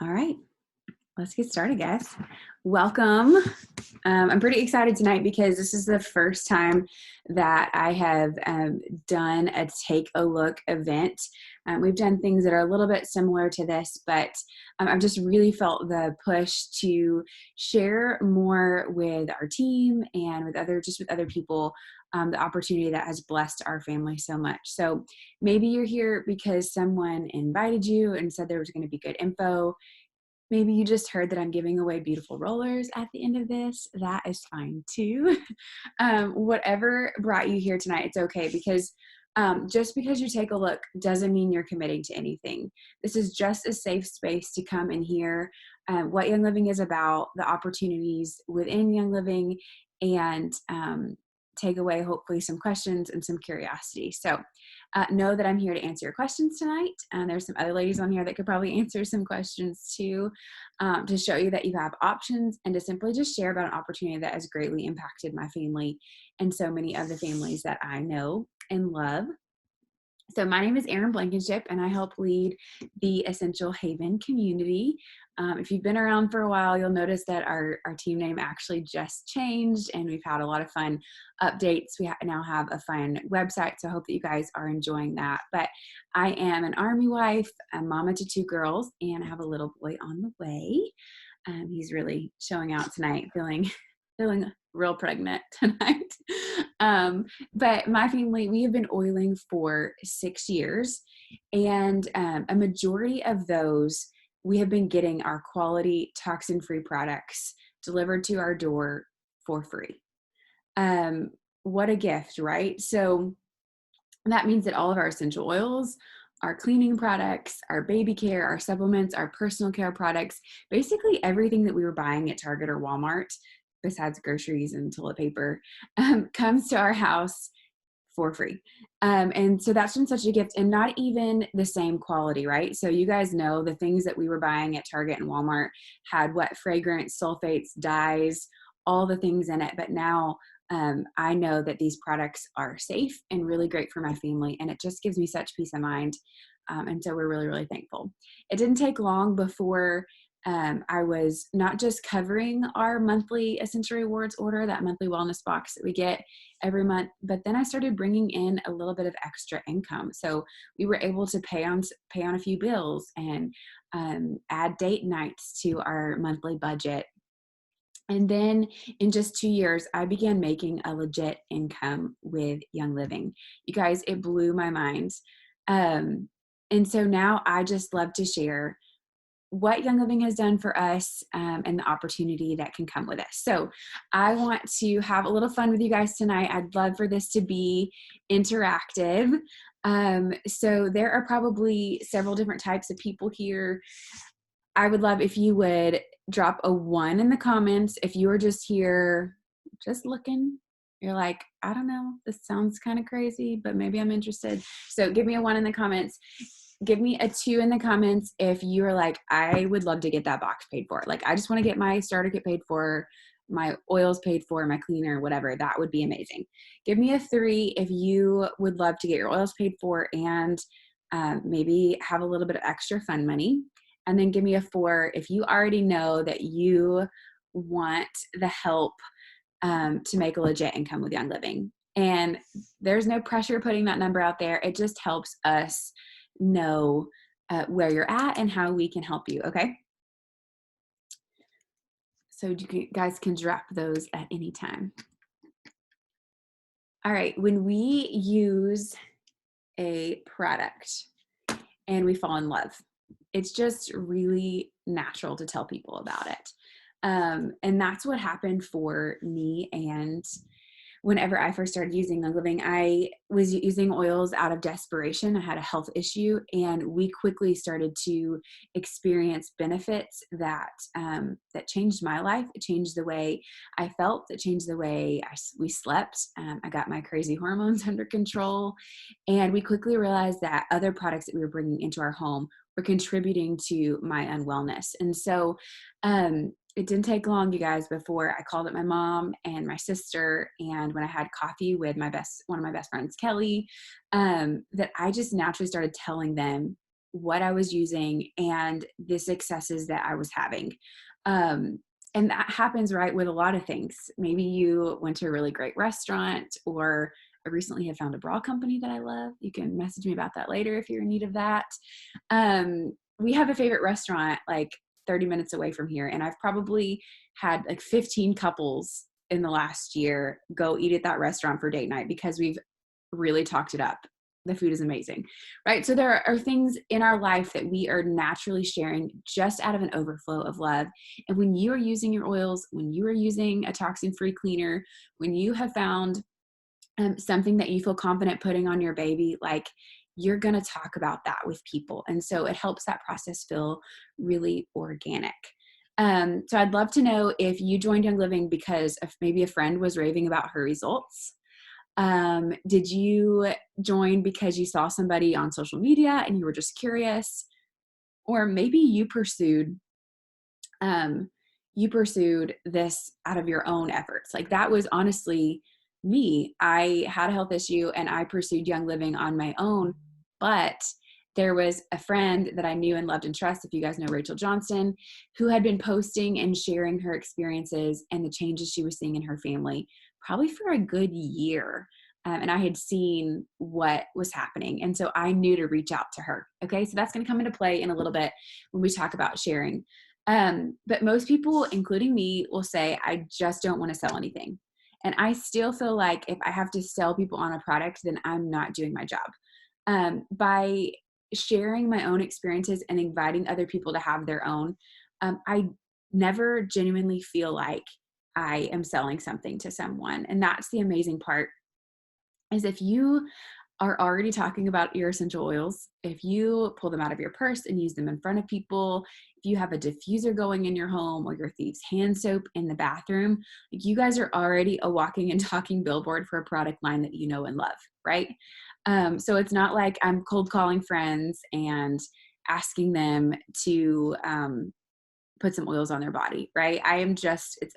All right, let's get started, guys. Welcome. I'm pretty excited tonight because this is the first time that I have done a take a look event. We've done things that are a little bit similar to this, but I've just really felt the push to share more with our team and with other people, the opportunity that has blessed our family so much. So maybe you're here because someone invited you and said there was going to be good info. Maybe you just heard that I'm giving away beautiful rollers at the end of this. That is fine too. Whatever brought you here tonight, it's okay because just because you take a look doesn't mean you're committing to anything. This is just a safe space to come and hear what Young Living is about, the opportunities within Young Living, and take away hopefully some questions and some curiosity. So know that I'm here to answer your questions tonight. And there's some other ladies on here that could probably answer some questions too, to show you that you have options and to simply just share about an opportunity that has greatly impacted my family and so many of the families that I know and love. So my name is Erin Blankenship, and I help lead the Essential Haven community. If you've been around for a while, you'll notice that our team name actually just changed, and we've had a lot of fun updates. We now have a fun website, so I hope that you guys are enjoying that. But I am an Army wife, a mama to two girls, and I have a little boy on the way. He's really showing out tonight, feeling real pregnant tonight. But my family, we have been oiling for 6 years, and a majority of those, we have been getting our quality toxin-free products delivered to our door for free. What a gift, right? So that means that all of our essential oils, our cleaning products, our baby care, our supplements, our personal care products, basically everything that we were buying at Target or Walmart, besides groceries and toilet paper, comes to our house for free. And so that's been such a gift, and not even the same quality, right? So you guys know the things that we were buying at Target and Walmart had what fragrance, sulfates, dyes, all the things in it. But now I know that these products are safe and really great for my family, and it just gives me such peace of mind. And so we're really, really thankful. It didn't take long before I was not just covering our monthly Essential Rewards order, that monthly wellness box that we get every month, but then I started bringing in a little bit of extra income. So we were able to pay on a few bills and add date nights to our monthly budget. And then in just 2 years, I began making a legit income with Young Living. You guys, it blew my mind. And so now I just love to share what Young Living has done for us, and the opportunity that can come with us. So I want to have a little fun with you guys tonight. I'd love for this to be interactive. So there are probably several different types of people here. I would love if you would drop a 1 in the comments if you are just here, just looking. You're like, I don't know, this sounds kind of crazy, but maybe I'm interested. So give me a 1 in the comments. Give me a 2 in the comments if you are like, I would love to get that box paid for. Like, I just want to get my starter kit paid for, my oils paid for, my cleaner, whatever. That would be amazing. Give me a 3 if you would love to get your oils paid for and maybe have a little bit of extra fun money. And then give me a 4 if you already know that you want the help to make a legit income with Young Living. And there's no pressure putting that number out there. It just helps us know where you're at and how we can help you, okay? So you guys can drop those at any time. All right, when we use a product and we fall in love, it's just really natural to tell people about it. And that's what happened for me. And whenever I first started using Young Living, I was using oils out of desperation. I had a health issue, and we quickly started to experience benefits that that changed my life. It changed the way I felt. It changed the way we slept. I got my crazy hormones under control, and we quickly realized that other products that we were bringing into our home were contributing to my unwellness. And so it didn't take long, you guys, before I called up my mom and my sister. And when I had coffee with one of my best friends, Kelly, that I just naturally started telling them what I was using, and the successes that I was having. And that happens, right, with a lot of things. Maybe you went to a really great restaurant, or I recently have found a bra company that I love. You can message me about that later if you're in need of that. We have a favorite restaurant like 30 minutes away from here, and I've probably had like 15 couples in the last year go eat at that restaurant for date night because we've really talked it up. The food is amazing, right? So there are things in our life that we are naturally sharing just out of an overflow of love. And when you are using your oils, when you are using a toxin-free cleaner, when you have found something that you feel confident putting on your baby, like, you're going to talk about that with people. And so it helps that process feel really organic. So I'd love to know if you joined Young Living because maybe a friend was raving about her results. Did you join because you saw somebody on social media and you were just curious? Or maybe you pursued this out of your own efforts. Like, that was honestly me. I had a health issue and I pursued Young Living on my own, but there was a friend that I knew and loved and trust, if you guys know Rachel Johnson, who had been posting and sharing her experiences and the changes she was seeing in her family probably for a good year. And I had seen what was happening. And so I knew to reach out to her. Okay. So that's going to come into play in a little bit when we talk about sharing. But most people, including me, will say, I just don't want to sell anything. And I still feel like if I have to sell people on a product, then I'm not doing my job. By sharing my own experiences and inviting other people to have their own, I never genuinely feel like I am selling something to someone. And that's the amazing part, is if you are already talking about your essential oils, if you pull them out of your purse and use them in front of people, if you have a diffuser going in your home or your Thieves hand soap in the bathroom, like, you guys are already a walking and talking billboard for a product line that you know and love, right? So it's not like I'm cold calling friends and asking them to put some oils on their body, right? I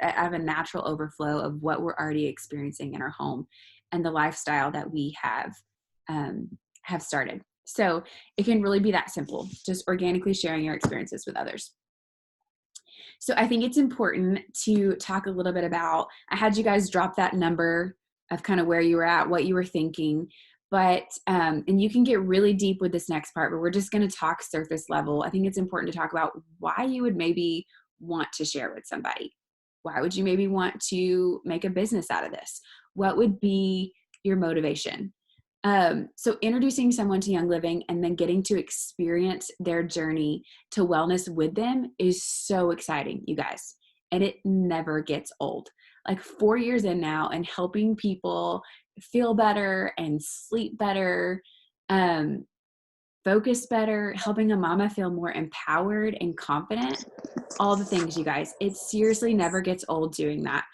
have a natural overflow of what we're already experiencing in our home and the lifestyle that we have started. So it can really be that simple, just organically sharing your experiences with others. So I think it's important to talk a little bit about, I had you guys drop that number of kind of where you were at, what you were thinking, but, and you can get really deep with this next part, but we're just going to talk surface level. I think it's important to talk about why you would maybe want to share with somebody. Why would you maybe want to make a business out of this? What would be your motivation? So introducing someone to Young Living and then getting to experience their journey to wellness with them is so exciting, you guys. And it never gets old. Like, 4 years in now, and helping people feel better and sleep better, focus better, helping a mama feel more empowered and confident, all the things, you guys. It seriously never gets old doing that.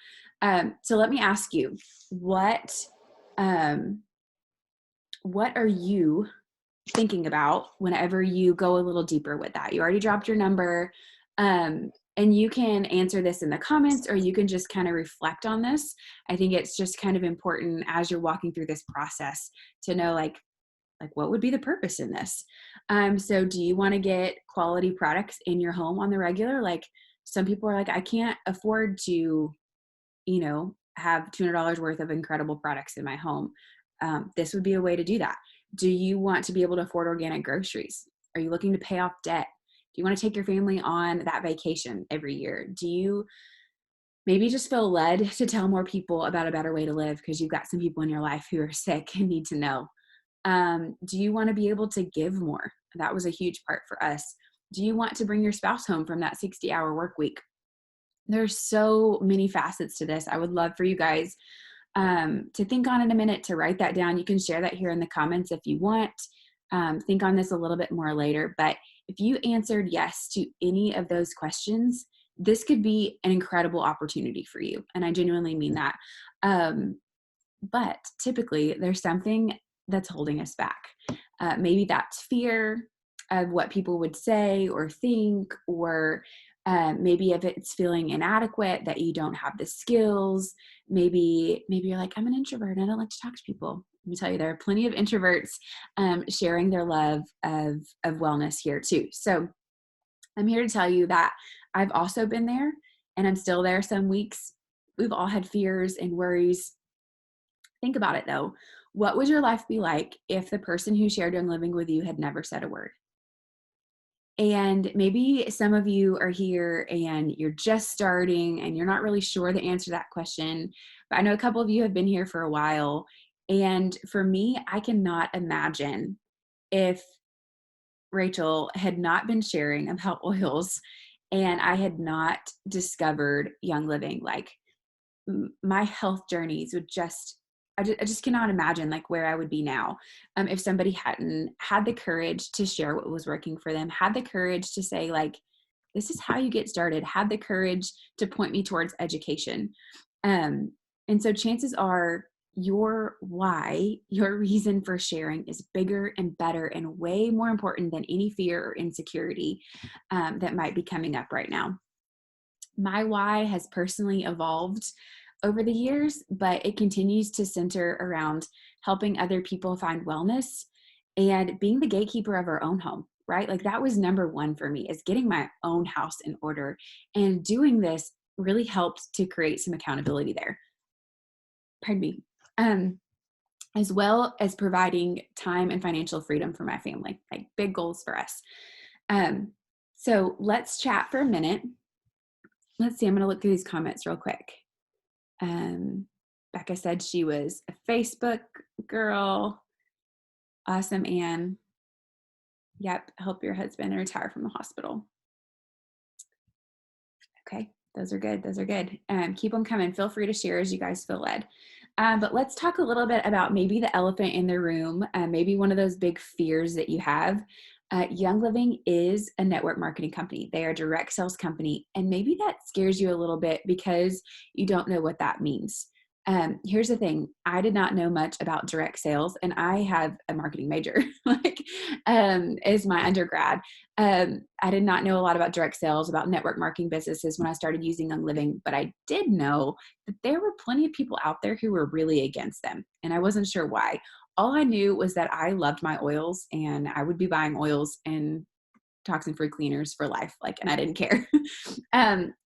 So let me ask you, um, what are you thinking about whenever you go a little deeper with that? You already dropped your number, and you can answer this in the comments, or you can just kind of reflect on this. I think it's just kind of important as you're walking through this process to know, like what would be the purpose in this? So do you want to get quality products in your home on the regular? Like, some people are like, I can't afford to, have $200 worth of incredible products in my home. This would be a way to do that. Do you want to be able to afford organic groceries? Are you looking to pay off debt? Do you want to take your family on that vacation every year? Do you maybe just feel led to tell more people about a better way to live because you've got some people in your life who are sick and need to know? Do you want to be able to give more? That was a huge part for us. Do you want to bring your spouse home from that 60-hour work week? There's so many facets to this. I would love for you guys to think on in a minute, to write that down. You can share that here in the comments if you want. Think on this a little bit more later. But if you answered yes to any of those questions, this could be an incredible opportunity for you. And I genuinely mean that. But typically there's something that's holding us back. Maybe that's fear of what people would say or think, or maybe if it's feeling inadequate, that you don't have the skills. Maybe you're like, I'm an introvert and I don't like to talk to people. let me tell you, there are plenty of introverts sharing their love of wellness here too. So I'm here to tell you that I've also been there, and I'm still there some weeks. We've all had fears and worries. Think about it though. What would your life be like if the person who shared Young Living with you had never said a word? And maybe some of you are here and you're just starting and you're not really sure the answer to that question. But I know a couple of you have been here for a while. And for me, I cannot imagine if Rachel had not been sharing about oils and I had not discovered Young Living. Like my health journeys would I just cannot imagine like where I would be now if somebody hadn't had the courage to share what was working for them, had the courage to say like, this is how you get started, had the courage to point me towards education. And so chances are your why, your reason for sharing is bigger and better and way more important than any fear or insecurity that might be coming up right now. My why has personally evolved over the years, but it continues to center around helping other people find wellness and being the gatekeeper of our own home, right? Like that was number one for me, is getting my own house in order. And doing this really helped to create some accountability there. Pardon me. As well as providing time and financial freedom for my family, like big goals for us. So let's chat for a minute. Let's see, I'm going to look through these comments real quick. Becca said she was a Facebook girl. Awesome, Anne. Yep, help your husband retire from the hospital. Okay, those are good. Those are good. Keep them coming. Feel free to share as you guys feel led. But let's talk a little bit about maybe the elephant in the room, maybe one of those big fears that you have. Young Living is a network marketing company. They are a direct sales company. And maybe that scares you a little bit because you don't know what that means. Here's the thing. I did not know much about direct sales, and I have a marketing major, as my undergrad. I did not know a lot about direct sales, about network marketing businesses when I started using Young Living, but I did know that there were plenty of people out there who were really against them, and I wasn't sure why. All I knew was that I loved my oils, and I would be buying oils and toxin-free cleaners for life, and I didn't care.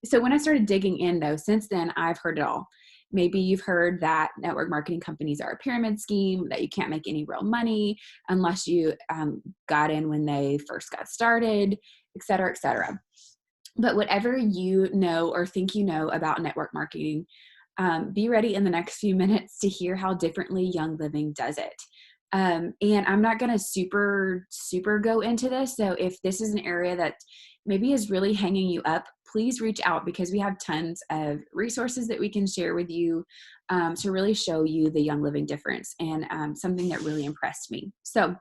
So when I started digging in, though, since then, I've heard it all. Maybe you've heard that network marketing companies are a pyramid scheme, that you can't make any real money unless you got in when they first got started, et cetera, et cetera. But whatever you know or think you know about network marketing, be ready in the next few minutes to hear how differently Young Living does it. And I'm not going to super go into this. So if this is an area that maybe is really hanging you up, please reach out, because we have tons of resources that we can share with you to really show you the Young Living difference, and something that really impressed me. So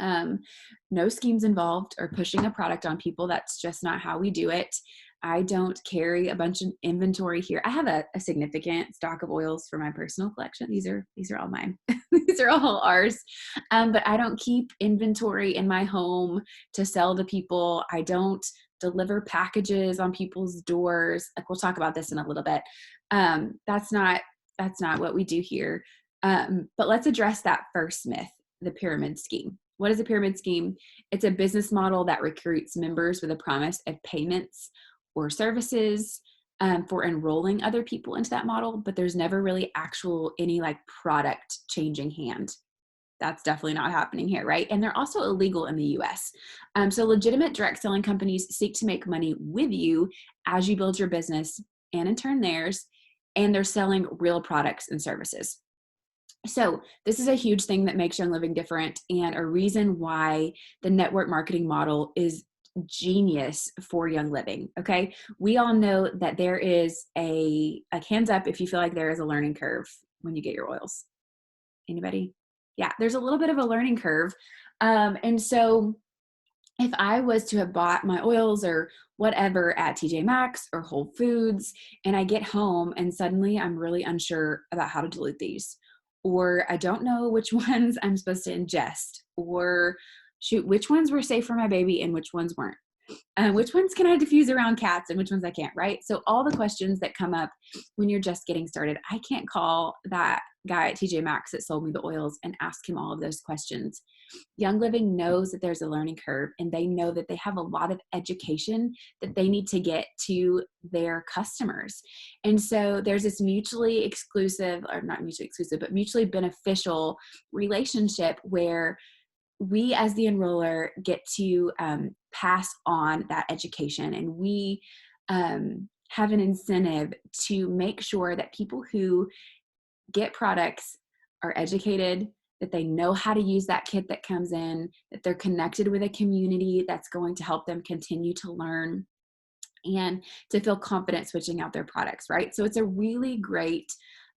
no schemes involved or pushing a product on people. That's just not how we do it. I don't carry a bunch of inventory here. I have a significant stock of oils for my personal collection. These are all mine. These are all ours. But I don't keep inventory in my home to sell to people. I don't deliver packages on people's doors. We'll talk about this in a little bit. That's not what we do here. But let's address that first myth, the pyramid scheme. What is a pyramid scheme? It's a business model that recruits members with a promise of payments or services for enrolling other people into that model, but there's never really any product changing hand. That's definitely not happening here, right? And they're also illegal in the US. So legitimate direct selling companies seek to make money with you as you build your business, and in turn theirs, and they're selling real products and services. So this is a huge thing that makes Young Living different, and a reason why the network marketing model is genius for Young Living. Okay. We all know that there is a hands up if you feel like there is a learning curve when you get your oils. Anybody? Yeah, there's a little bit of a learning curve. And so if I was to have bought my oils or whatever at TJ Maxx or Whole Foods, and I get home and suddenly I'm really unsure about how to dilute these, or I don't know which ones I'm supposed to ingest, or shoot, which ones were safe for my baby and which ones weren't. Which ones can I diffuse around cats and which ones I can't, right? So all the questions that come up when you're just getting started, I can't call that guy at TJ Maxx that sold me the oils and ask him all of those questions. Young Living knows that there's a learning curve, and they know that they have a lot of education that they need to get to their customers. And so there's this mutually exclusive, or not mutually exclusive, but mutually beneficial relationship where we as the enroller get to pass on that education, and we have an incentive to make sure that people who get products are educated, that they know how to use that kit that comes in, that they're connected with a community that's going to help them continue to learn and to feel confident switching out their products, right? So it's a really great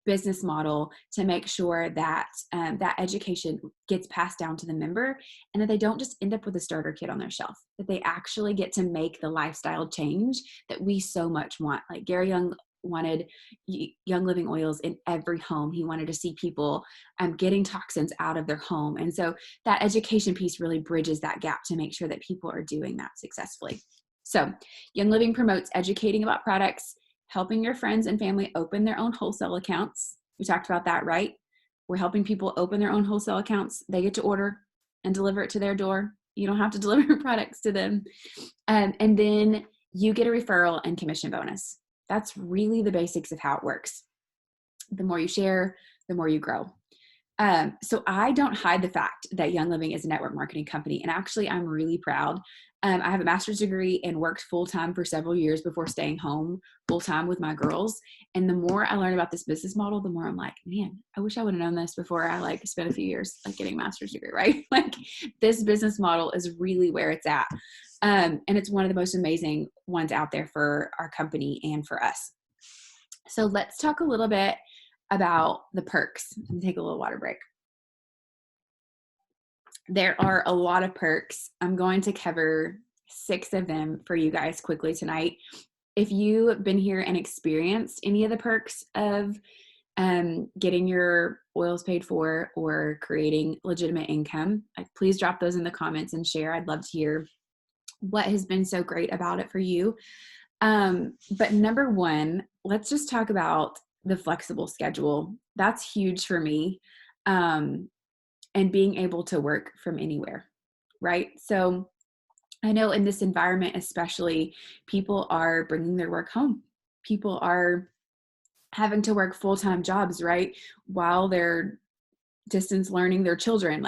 business model to make sure that that education gets passed down to the member, and that they don't just end up with a starter kit on their shelf, that they actually get to make the lifestyle change that we so much want. Like Gary Young wanted Young Living oils in every home. He wanted to see people getting toxins out of their home. And so that education piece really bridges that gap to make sure that people are doing that successfully. So Young Living promotes educating about products, helping your friends and family open their own wholesale accounts. We talked about that, right? We're helping people open their own wholesale accounts. They get to order and deliver it to their door. You don't have to deliver products to them. And then you get a referral and commission bonus. That's really the basics of how it works. The more you share, the more you grow. So I don't hide the fact that Young Living is a network marketing company. And actually, I'm really proud. I have a master's degree and worked full-time for several years before staying home full-time with my girls. And the more I learn about this business model, the more I'm like, man, I wish I would have known this before I spent a few years getting a master's degree, right? This business model is really where it's at. And it's one of the most amazing ones out there for our company and for us. So let's talk a little bit about the perks. Let me take a little water break. There are a lot of perks. I'm going to cover 6 of them for you guys quickly tonight. If you've been here and experienced any of the perks of getting your oils paid for or creating legitimate income, please drop those in the comments and share. I'd love to hear what has been so great about it for you. But number one, let's just talk about the flexible schedule. That's huge for me. And being able to work from anywhere, right? So I know in this environment, especially, people are bringing their work home. People are having to work full-time jobs, right? While they're distance learning their children.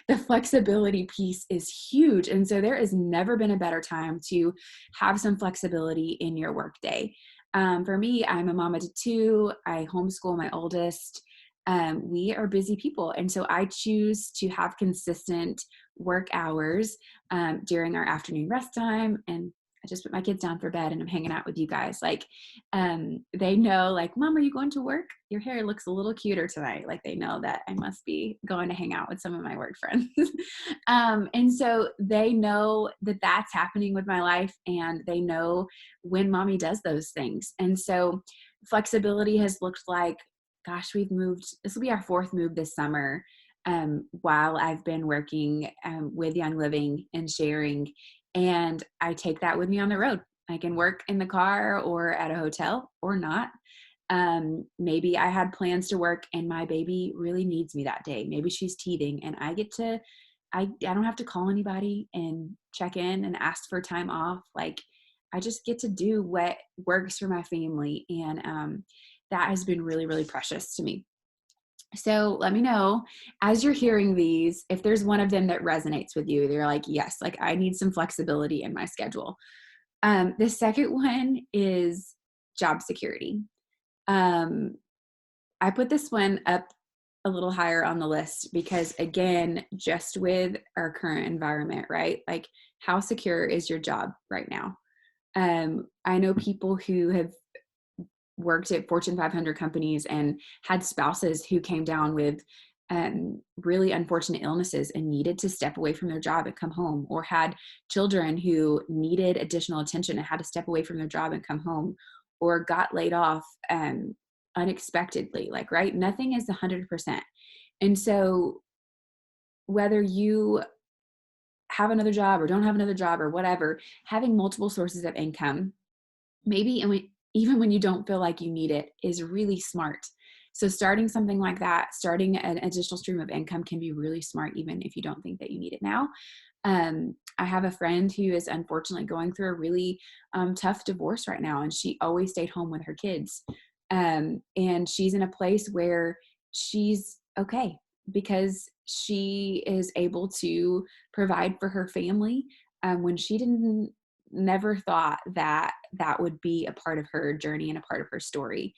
The flexibility piece is huge. And so there has never been a better time to have some flexibility in your workday. For me, I'm a mama to 2. I homeschool my oldest. We are busy people. And so I choose to have consistent work hours during our afternoon rest time. And I just put my kids down for bed and I'm hanging out with you guys. They know, Mom, are you going to work? Your hair looks a little cuter tonight. They know that I must be going to hang out with some of my work friends. And so they know that that's happening with my life, and they know when mommy does those things. And so flexibility has looked like, gosh, we've moved. This will be our 4th move this summer while I've been working with Young Living and sharing. And I take that with me on the road. I can work in the car or at a hotel or not. Maybe I had plans to work and my baby really needs me that day. Maybe she's teething and I don't have to call anybody and check in and ask for time off. I just get to do what works for my family. And that has been really, really precious to me. So let me know as you're hearing these, if there's one of them that resonates with you. They're like, yes, I need some flexibility in my schedule. The second one is job security. I put this one up a little higher on the list because, again, just with our current environment, right? How secure is your job right now? I know people who have worked at Fortune 500 companies and had spouses who came down with really unfortunate illnesses and needed to step away from their job and come home, or had children who needed additional attention and had to step away from their job and come home, or got laid off unexpectedly, right? Nothing is 100%. And so whether you have another job or don't have another job or whatever, having multiple sources of income, maybe even when you don't feel like you need it, is really smart. So starting something like that, starting an additional stream of income can be really smart, even if you don't think that you need it now. I have a friend who is unfortunately going through a really tough divorce right now, and she always stayed home with her kids. And she's in a place where she's okay because she is able to provide for her family when she didn't never thought that that would be a part of her journey and a part of her story.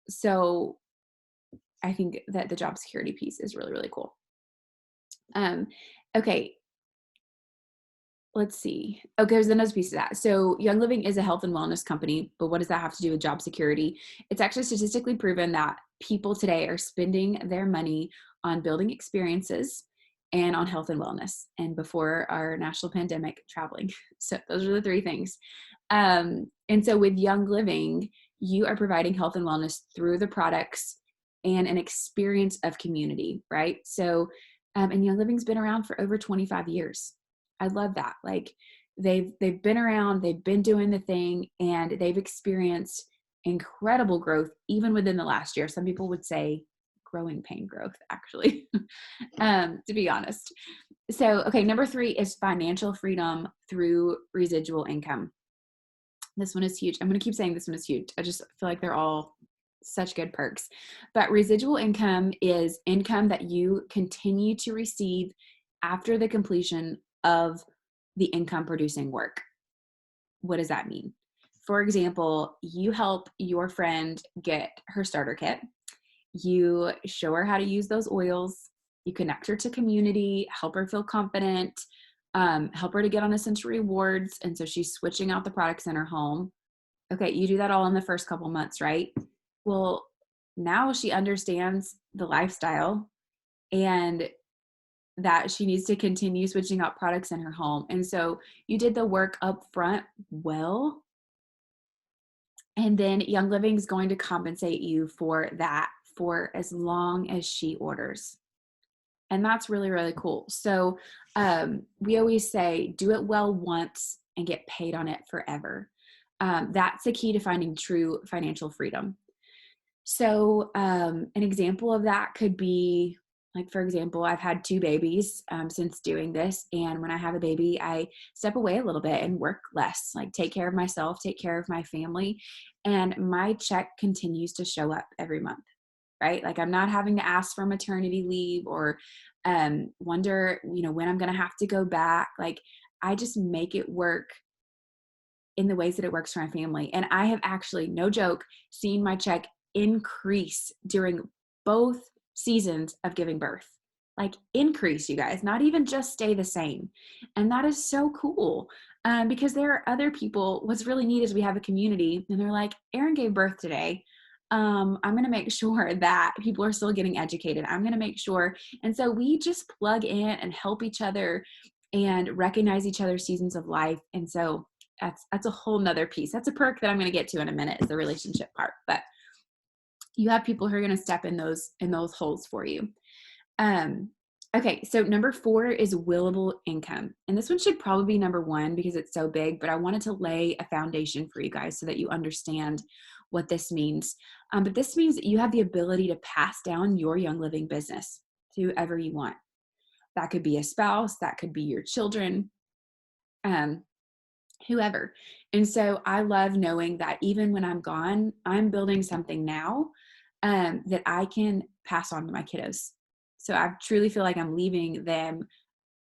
So I think that the job security piece is really, really cool. Okay, let's see. Okay, there's another piece of that. So Young Living is a health and wellness company, but what does that have to do with job security? It's actually statistically proven that people today are spending their money on building experiences and on health and wellness, and before our national pandemic, traveling. So those are the three things. And so with Young Living, you are providing health and wellness through the products and an experience of community, right? So, and Young Living's been around for over 25 years. I love that. Like they've been around, they've been doing the thing, and they've experienced incredible growth even within the last year. Some people would say growing pain growth, actually, to be honest. So, okay, number 3 is financial freedom through residual income. This one is huge. I'm going to keep saying this one is huge. I just feel like they're all such good perks. But residual income is income that you continue to receive after the completion of the income producing work. What does that mean? For example, you help your friend get her starter kit. You show her how to use those oils. You connect her to community, help her feel confident, help her to get on Essential Rewards. And so she's switching out the products in her home. Okay, you do that all in the first couple months, right? Well, now she understands the lifestyle and that she needs to continue switching out products in her home. And so you did the work up front well. And then Young Living is going to compensate you for that for as long as she orders. And that's really, really cool. So we always say, do it well once and get paid on it forever. That's the key to finding true financial freedom. So an example of that could be, like, for example, I've had 2 babies since doing this. And when I have a baby, I step away a little bit and work less, like take care of myself, take care of my family. And my check continues to show up every month, right? Like I'm not having to ask for maternity leave or wonder, when I'm going to have to go back. Like I just make it work in the ways that it works for my family. And I have actually, no joke, seen my check increase during both seasons of giving birth. Like increase, you guys, not even just stay the same. And that is so cool because there are other people. What's really neat is we have a community and they're like, Erin gave birth today. I'm going to make sure that people are still getting educated. I'm going to make sure. And so we just plug in and help each other and recognize each other's seasons of life. And so that's a whole nother piece. That's a perk that I'm going to get to in a minute, is the relationship part. But you have people who are going to step in those holes for you. Okay, so number 4 is willable income. And this one should probably be number 1 because it's so big, but I wanted to lay a foundation for you guys so that you understand what this means. But this means that you have the ability to pass down your Young Living business to whoever you want. That could be a spouse, that could be your children, whoever. And so I love knowing that even when I'm gone, I'm building something now that I can pass on to my kiddos. So I truly feel like I'm leaving them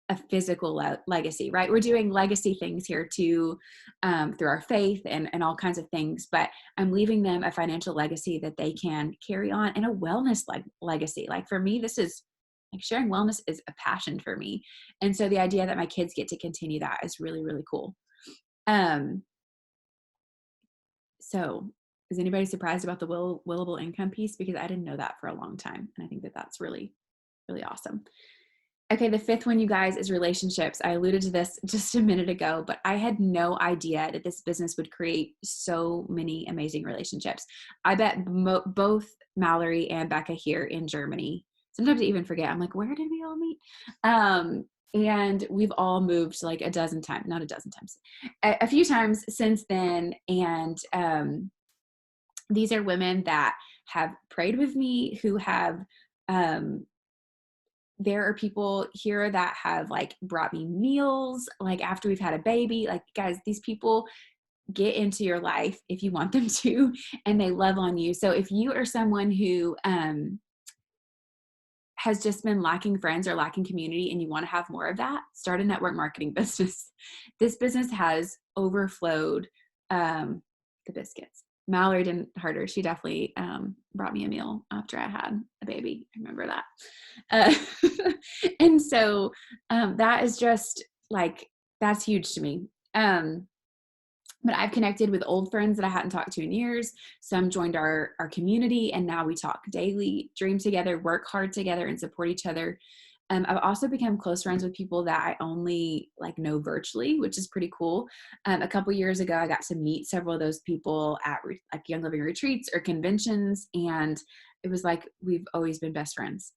a physical legacy, right? We're doing legacy things here too, through our faith and all kinds of things, but I'm leaving them a financial legacy that they can carry on, and a wellness legacy. Like for me, this is like sharing wellness is a passion for me. And so the idea that my kids get to continue that is really, really cool. So is anybody surprised about the willable income piece? Because I didn't know that for a long time. And I think that that's really, really awesome. Okay, the 5th one, you guys, is relationships. I alluded to this just a minute ago, but I had no idea that this business would create so many amazing relationships. I bet both Mallory and Becca here in Germany, sometimes I even forget, I'm like, where did we all meet? And we've all moved like a dozen times, not a dozen times, a few times since then. And these are women that have prayed with me, who have, there are people here that have like brought me meals, like after we've had a baby. Like, guys, these people get into your life if you want them to, and they love on you. So if you are someone who has just been lacking friends or lacking community and you want to have more of that, start a network marketing business. This business has overflowed the biscuits. Mallory didn't hurt her. She definitely brought me a meal after I had a baby. I remember that. And so that is just like, that's huge to me. But I've connected with old friends that I hadn't talked to in years. Some joined our community, and now we talk daily, dream together, work hard together, and support each other. I've also become close friends with people that I only like know virtually, which is pretty cool. A couple years ago, I got to meet several of those people at like Young Living retreats or conventions, and it was like we've always been best friends.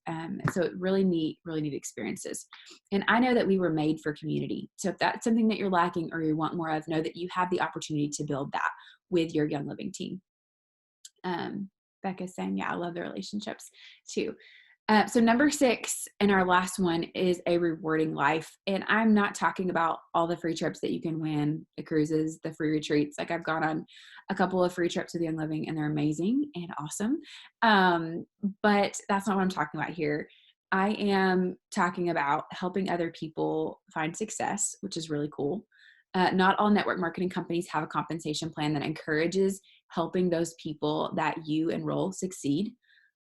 So really neat experiences. And I know that we were made for community. So if that's something that you're lacking or you want more of, know that you have the opportunity to build that with your Young Living team. Becca's saying, yeah, I love the relationships too. So number 6, and our last one, is a rewarding life. And I'm not talking about all the free trips that you can win, the cruises, the free retreats. Like, I've gone on a couple of free trips with Young Living and they're amazing and awesome. But that's not what I'm talking about here. I am talking about helping other people find success, which is really cool. Not all network marketing companies have a compensation plan that encourages helping those people that you enroll succeed.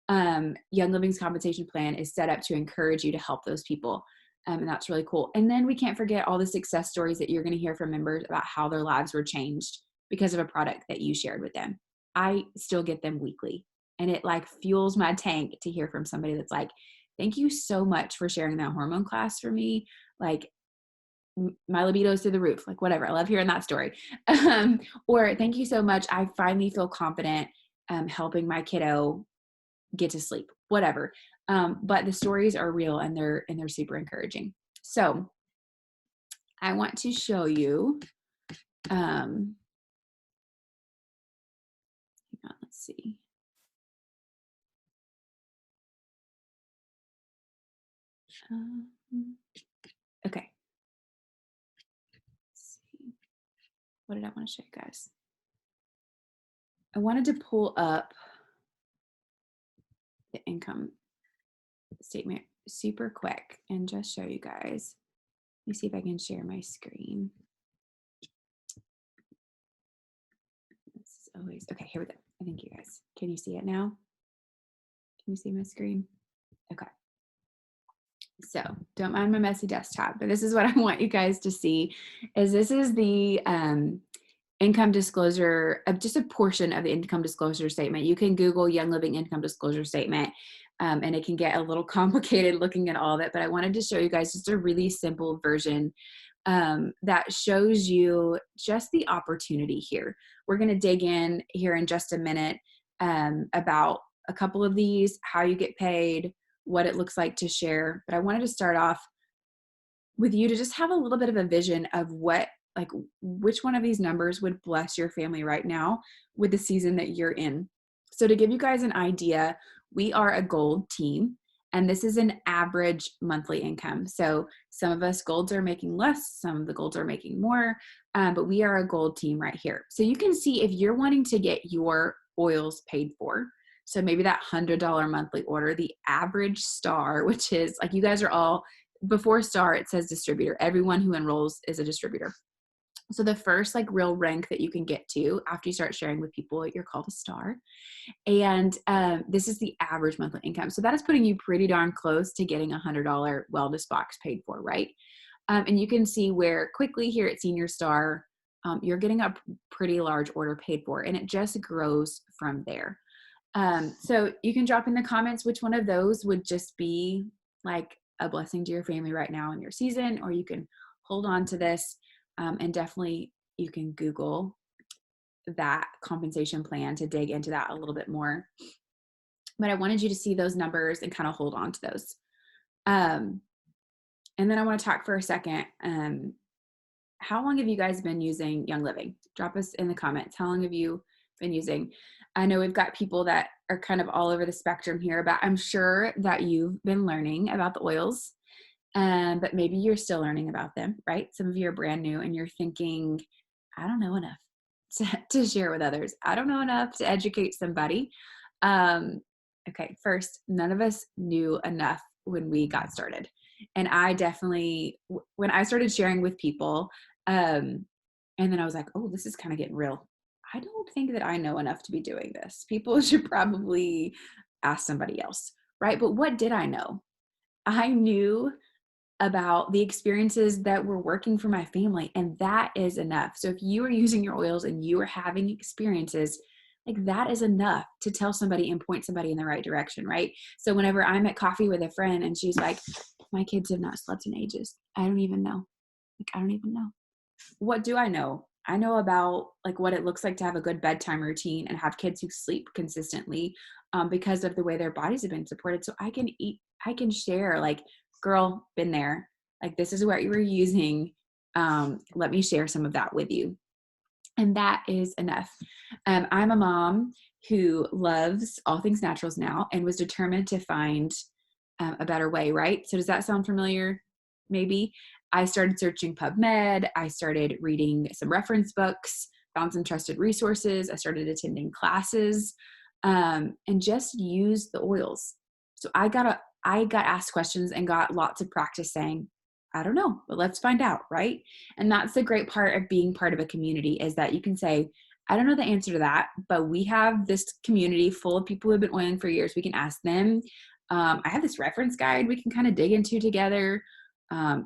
Young Living's compensation plan is set up to encourage you to help those people. And that's really cool. And then we can't forget all the success stories that you're going to hear from members about how their lives were changed because of a product that you shared with them. I still get them weekly, and it like fuels my tank to hear from somebody that's like, thank you so much for sharing that hormone class for me. Like, my libido is through the roof, like whatever. I love hearing that story. Or thank you so much. I finally feel confident helping my kiddo get to sleep, whatever. But the stories are real, and they're super encouraging. So I want to show you, hang on, let's see. Okay. Let's see. What did I want to show you guys? I wanted to pull up the income statement super quick and just show you guys. Let me see if I can share my screen. This is always, okay, here we go. I think you guys, can you see it now? Can you see my screen? Okay. So don't mind my messy desktop, but this is what I want you guys to see. Is this is the income disclosure, just a portion of the income disclosure statement. You can Google Young Living income disclosure statement, and it can get a little complicated looking at all of it, but I wanted to show you guys just a really simple version that shows you just the opportunity here. We're going to dig in here in just a minute about a couple of these, how you get paid, what it looks like to share. But I wanted to start off with you to just have a little bit of a vision of what, like, which one of these numbers would bless your family right now with the season that you're in. So to give you guys an idea, we are a gold team, and this is an average monthly income. So some of us golds are making less, some of the golds are making more, but we are a gold team right here. So you can see if you're wanting to get your oils paid for, so maybe that $100 monthly order, the average star, which is like, you guys are all, before star, it says distributor. Everyone who enrolls is a distributor. So the first like real rank that you can get to after you start sharing with people, you're called a star. And this is the average monthly income. So that is putting you pretty darn close to getting a $100 wellness box paid for, right? And you can see where quickly here at Senior Star, you're getting a pretty large order paid for, and it just grows from there. So you can drop in the comments which one of those would just be like a blessing to your family right now in your season, or you can hold on to this. And definitely you can Google that compensation plan to dig into that a little bit more. But I wanted you to see those numbers and kind of hold on to those. And then I want to talk for a second. How long have you guys been using Young Living? Drop us in the comments. How long have you been using. I know we've got people that are kind of all over the spectrum here, but I'm sure that you've been learning about the oils, but maybe you're still learning about them, right? Some of you are brand new and you're thinking, I don't know enough to share with others. I don't know enough to educate somebody. Okay, first, none of us knew enough when we got started. And I definitely, when I started sharing with people, and then I was like, oh, this is kind of getting real. I don't think that I know enough to be doing this. People should probably ask somebody else, right? But what did I know? I knew about the experiences that were working for my family, and that is enough. So if you are using your oils and you are having experiences, like that is enough to tell somebody and point somebody in the right direction, right? So whenever I'm at coffee with a friend and she's like, my kids have not slept in ages, I don't even know. Like, I don't even know. What do I know? I know about like what it looks like to have a good bedtime routine and have kids who sleep consistently, because of the way their bodies have been supported. So I can share like, girl, been there. Like, this is what you were using. Let me share some of that with you. And that is enough. I'm a mom who loves all things naturals now and was determined to find a better way, right? So does that sound familiar? Maybe. I started searching PubMed. I started reading some reference books, found some trusted resources. I started attending classes, and just used the oils. So I got asked questions and got lots of practice saying, I don't know, but let's find out, right? And that's the great part of being part of a community, is that you can say, I don't know the answer to that, but we have this community full of people who have been oiling for years. We can ask them. I have this reference guide we can kind of dig into together.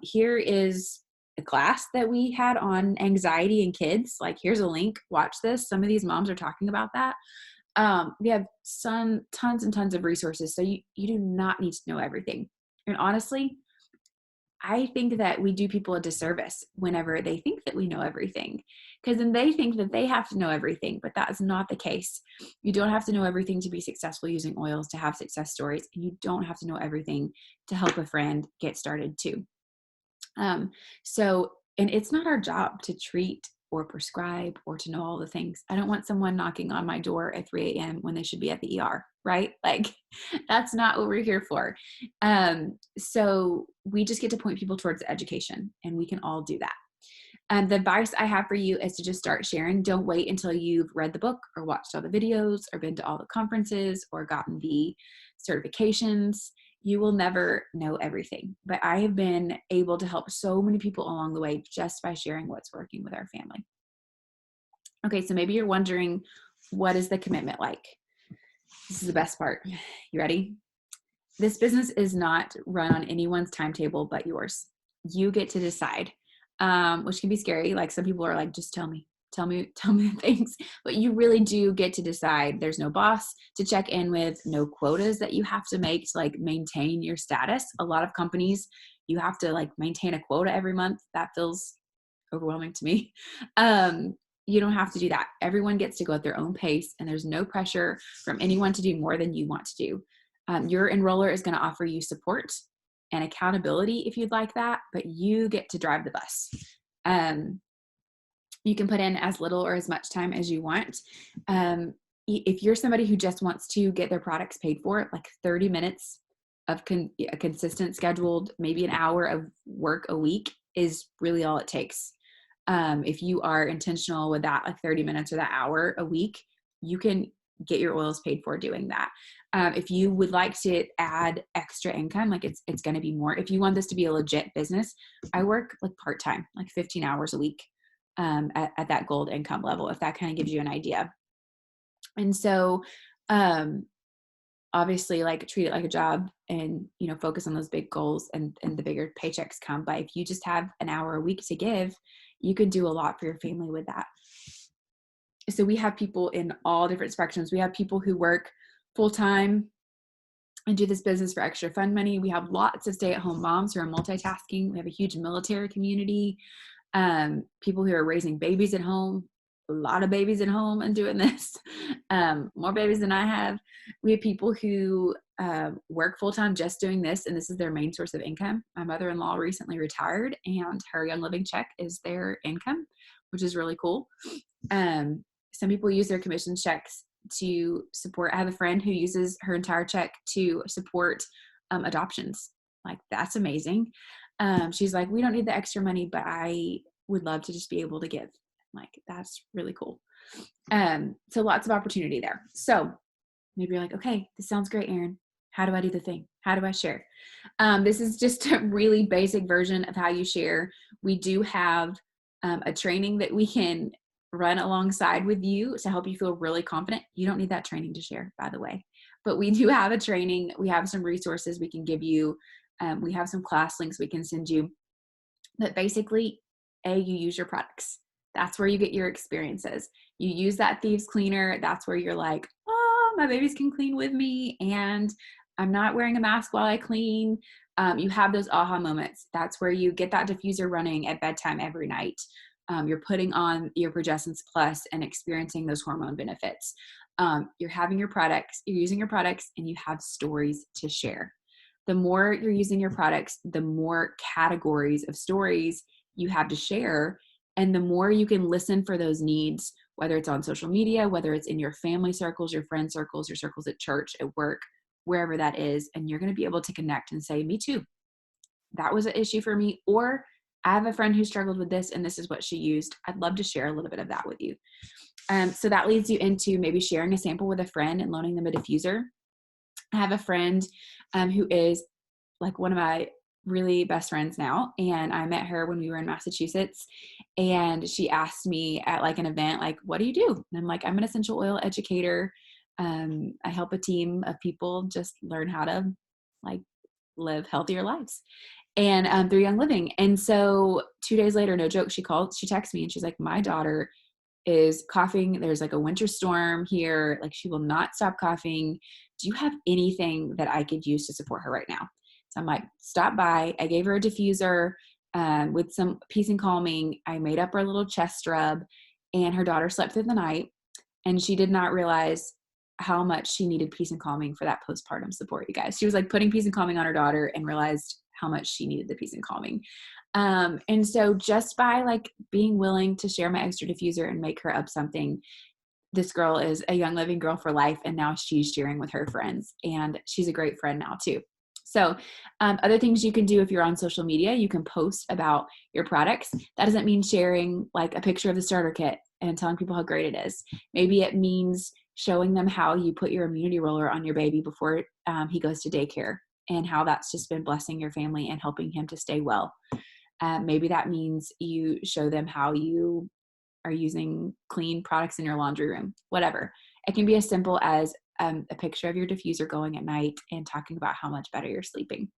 Here is a class that we had on anxiety in kids. Like, here's a link. Watch this. Some of these moms are talking about that. We have tons and tons of resources. So you do not need to know everything. And honestly, I think that we do people a disservice whenever they think that we know everything, because then they think that they have to know everything, but that is not the case. You don't have to know everything to be successful using oils, to have success stories, and you don't have to know everything to help a friend get started too. And it's not our job to treat or prescribe or to know all the things. I don't want someone knocking on my door at 3 a.m. when they should be at the ER, right? Like, that's not what we're here for. So we just get to point people towards education, and we can all do that. The advice I have for you is to just start sharing. Don't wait until you've read the book or watched all the videos or been to all the conferences or gotten the certifications. You will never know everything, but I have been able to help so many people along the way just by sharing what's working with our family. Okay, so maybe you're wondering, what is the commitment like? This is the best part. You ready? This business is not run on anyone's timetable but yours. You get to decide, which can be scary. Like, some people are like, just tell me the things, but you really do get to decide. There's no boss to check in with, no quotas that you have to make to like maintain your status. A lot of companies, you have to like maintain a quota every month. That feels overwhelming to me. You don't have to do that. Everyone gets to go at their own pace, and there's no pressure from anyone to do more than you want to do. Your enroller is going to offer you support and accountability if you'd like that, but you get to drive the bus. You can put in as little or as much time as you want. If you're somebody who just wants to get their products paid for, like 30 minutes of a consistent scheduled, maybe an hour of work a week is really all it takes. If you are intentional with that, like 30 minutes or that hour a week, you can get your oils paid for doing that. If you would like to add extra income, like it's going to be more. If you want this to be a legit business, I work like part-time, like 15 hours a week, at that gold income level, if that kind of gives you an idea. And so, obviously, like, treat it like a job and, focus on those big goals, and the bigger paychecks come. But if you just have an hour a week to give, you can do a lot for your family with that. So we have people in all different spectrums. We have people who work full-time and do this business for extra fun money. We have lots of stay-at-home moms who are multitasking. We have a huge military community. People who are raising babies at home, a lot of babies at home and doing this, more babies than I have. We have people who work full-time just doing this, and this is their main source of income. My mother-in-law recently retired, and her Young Living check is their income, which is really cool. Some people use their commission checks to support. I have a friend who uses her entire check to support adoptions. Like, that's amazing. She's like, we don't need the extra money, but I would love to just be able to give. Like, that's really cool. So lots of opportunity there. So maybe you're like, okay, this sounds great, Erin. How do I do the thing? How do I share? This is just a really basic version of how you share. We do have a training that we can run alongside with you to help you feel really confident. You don't need that training to share, by the way, but we do have a training. We have some resources we can give you. We have some class links we can send you. But basically, you use your products. That's where you get your experiences. You use that thieves cleaner. That's where you're like, oh, my babies can clean with me, and I'm not wearing a mask while I clean. You have those aha moments. That's where you get that diffuser running at bedtime every night. You're putting on your Progessence Plus and experiencing those hormone benefits. You're having your products, you're using your products, and you have stories to share. The more you're using your products, the more categories of stories you have to share, and the more you can listen for those needs, whether it's on social media, whether it's in your family circles, your friend circles, your circles at church, at work, wherever that is. And you're going to be able to connect and say, me too. That was an issue for me. Or I have a friend who struggled with this and this is what she used. I'd love to share a little bit of that with you. So that leads you into maybe sharing a sample with a friend and loaning them a diffuser. I have a friend who is like one of my really best friends now. And I met her when we were in Massachusetts, and she asked me at like an event, like, what do you do? And I'm like, I'm an essential oil educator. I help a team of people just learn how to like live healthier lives, and through Young Living. And so 2 days later, no joke, she texted me and she's like, my daughter is coughing. There's like a winter storm here. Like, she will not stop coughing. Do you have anything that I could use to support her right now? So I'm like, stop by. I gave her a diffuser with some peace and calming. I made up her little chest rub, and her daughter slept through the night, and she did not realize how much she needed peace and calming for that postpartum support, you guys. She was like putting peace and calming on her daughter and realized how much she needed the peace and calming. And so just by like being willing to share my extra diffuser and make her up something, this girl is a Young Living girl for life. And now she's sharing with her friends, and she's a great friend now too. So other things you can do if you're on social media, you can post about your products. That doesn't mean sharing like a picture of the starter kit and telling people how great it is. Maybe it means showing them how you put your immunity roller on your baby before he goes to daycare, and how that's just been blessing your family and helping him to stay well. Maybe that means you show them how you are using clean products in your laundry room, whatever. It can be as simple as a picture of your diffuser going at night and talking about how much better you're sleeping.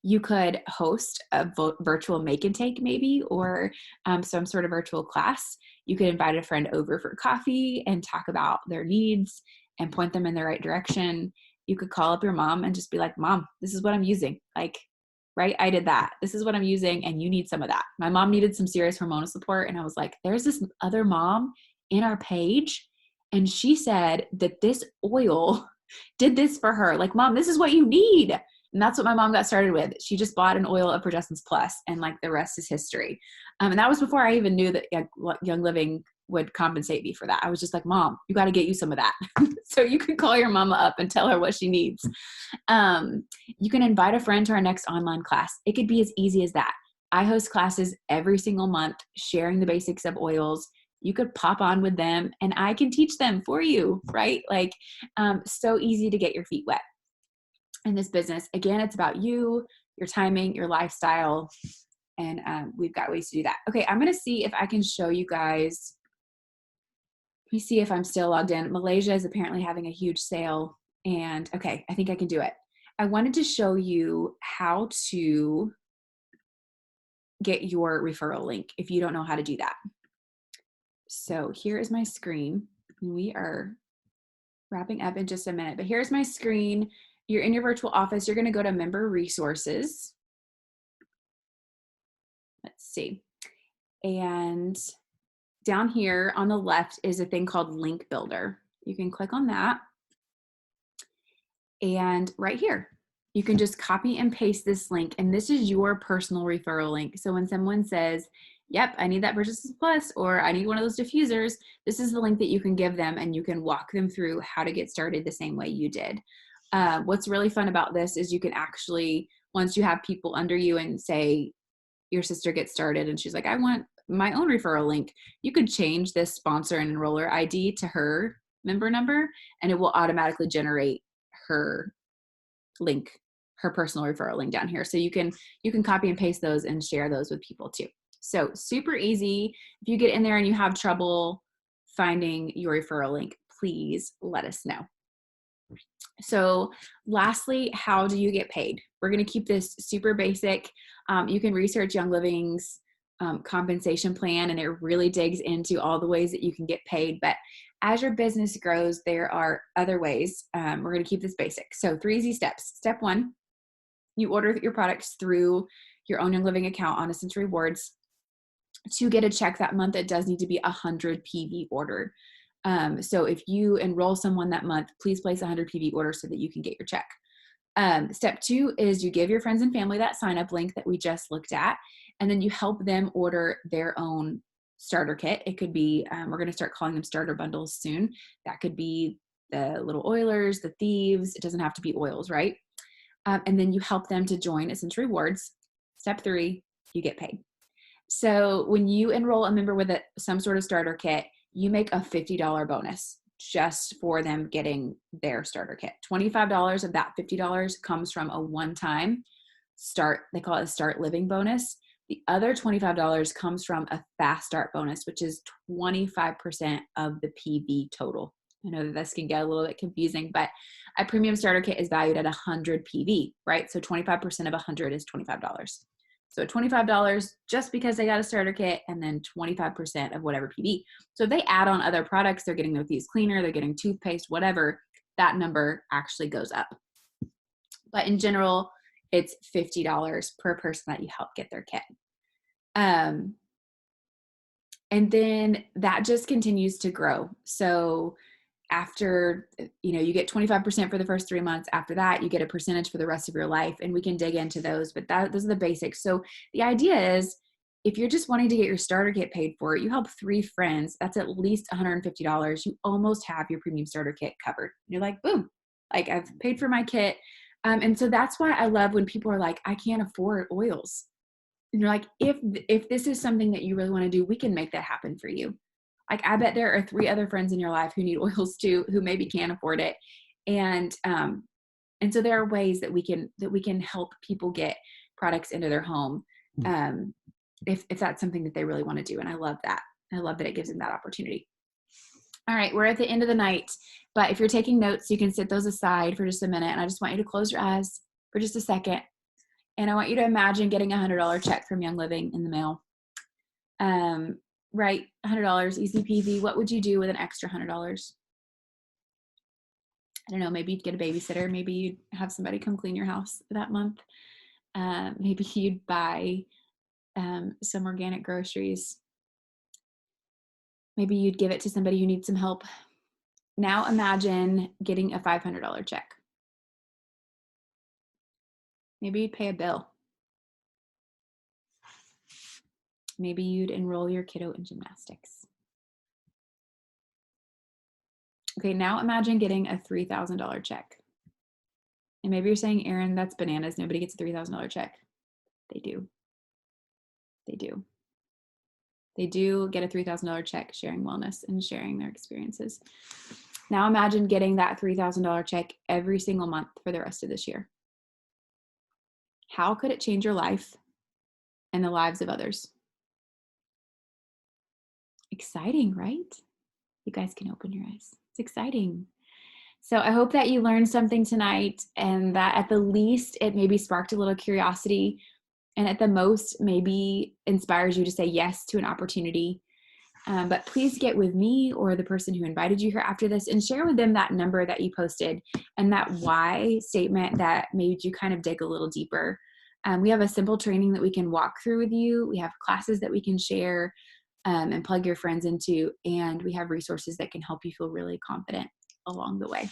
You could host a virtual make and take maybe, or some sort of virtual class. You could invite a friend over for coffee and talk about their needs and point them in the right direction. You could call up your mom and just be like, Mom, this is what I'm using. Like, right? I did that. This is what I'm using, and you need some of that. My mom needed some serious hormonal support. And I was like, there's this other mom in our page, and she said that this oil did this for her. Like, Mom, this is what you need. And that's what my mom got started with. She just bought an oil of Progessence Plus, and like the rest is history. And that was before I even knew that Young Living would compensate me for that. I was just like, Mom, you got to get you some of that. So you can call your mama up and tell her what she needs. You can invite a friend to our next online class. It could be as easy as that. I host classes every single month, sharing the basics of oils. You could pop on with them and I can teach them for you, right? Like, so easy to get your feet wet in this business. Again, it's about you, your timing, your lifestyle, and we've got ways to do that. Okay, I'm going to see if I can show you guys. Let me see if I'm still logged in. Malaysia is apparently having a huge sale, and okay, I think I can do it. I wanted to show you how to get your referral link if you don't know how to do that. So here is my screen. We are wrapping up in just a minute, but here's my screen. You're in your virtual office. You're going to go to member resources. Let's see. And down here on the left is a thing called Link Builder. You can click on that. And right here, you can just copy and paste this link. And this is your personal referral link. So when someone says, yep, I need that Purchases Plus, or I need one of those diffusers, this is the link that you can give them, and you can walk them through how to get started the same way you did. What's really fun about this is you can actually, once you have people under you and say your sister gets started and she's like, I want my own referral link, you could change this sponsor and enroller ID to her member number, and it will automatically generate her link, her personal referral link down here. So you can copy and paste those and share those with people too. So super easy. If you get in there and you have trouble finding your referral link, please let us know. So lastly, how do you get paid? We're going to keep this super basic. You can research Young Living's compensation plan, and it really digs into all the ways that you can get paid. But as your business grows, there are other ways. We're going to keep this basic. So 3 easy steps. Step 1, you order your products through your own Young Living account on Essential Rewards. To get a check that month, it does need to be 100 PV ordered. So if you enroll someone that month, please place 100 PV order so that you can get your check. Step 2 is you give your friends and family that sign up link that we just looked at, and then you help them order their own starter kit. It could be, we're going to start calling them starter bundles soon. That could be the little oilers, the thieves. It doesn't have to be oils, right? And then you help them to join Essential Rewards. Step 3, you get paid. So when you enroll a member with some sort of starter kit, you make a $50 bonus just for them getting their starter kit. $25 of that $50 comes from a one-time start, they call it a start living bonus. The other $25 comes from a fast start bonus, which is 25% of the PV total. I know that this can get a little bit confusing, but a premium starter kit is valued at 100 PV, right? So 25% of 100 is $25. So $25 just because they got a starter kit, and then 25% of whatever PV. So if they add on other products, they're getting their thieves cleaner, they're getting toothpaste, whatever, that number actually goes up. But in general, it's $50 per person that you help get their kit. And then that just continues to grow. So after, you get 25% for the first 3 months. After that, you get a percentage for the rest of your life, and we can dig into those, but those are the basics. So the idea is, if you're just wanting to get your starter kit paid for, you help 3 friends, that's at least $150. You almost have your premium starter kit covered. You're like, boom, like I've paid for my kit. And so that's why I love when people are like, I can't afford oils. And you're like, if this is something that you really want to do, we can make that happen for you. Like, I bet there are 3 other friends in your life who need oils too, who maybe can't afford it. And so there are ways that we can help people get products into their home, if that's something that they really want to do. And I love that. I love that it gives them that opportunity. All right, we're at the end of the night, but if you're taking notes, you can set those aside for just a minute. And I just want you to close your eyes for just a second. And I want you to imagine getting a $100 check from Young Living in the mail. Right, $100, easy peasy. What would you do with an extra $100? I don't know, maybe you'd get a babysitter. Maybe you'd have somebody come clean your house that month. Maybe you'd buy some organic groceries. Maybe you'd give it to somebody who needs some help. Now imagine getting a $500 check. Maybe you'd pay a bill. Maybe you'd enroll your kiddo in gymnastics. Okay, now imagine getting a $3,000 check. And maybe you're saying, Erin, that's bananas. Nobody gets a $3,000 check. They do. They do. They do get a $3,000 check sharing wellness and sharing their experiences. Now imagine getting that $3,000 check every single month for the rest of this year. How could it change your life and the lives of others? Exciting, right? You guys can open your eyes. It's exciting. So I hope that you learned something tonight, and that at the least it maybe sparked a little curiosity, and at the most maybe inspires you to say yes to an opportunity. But please get with me or the person who invited you here after this and share with them that number that you posted and that why statement that made you kind of dig a little deeper. We have a simple training that we can walk through with you. We have classes that we can share and plug your friends into, and we have resources that can help you feel really confident along the way.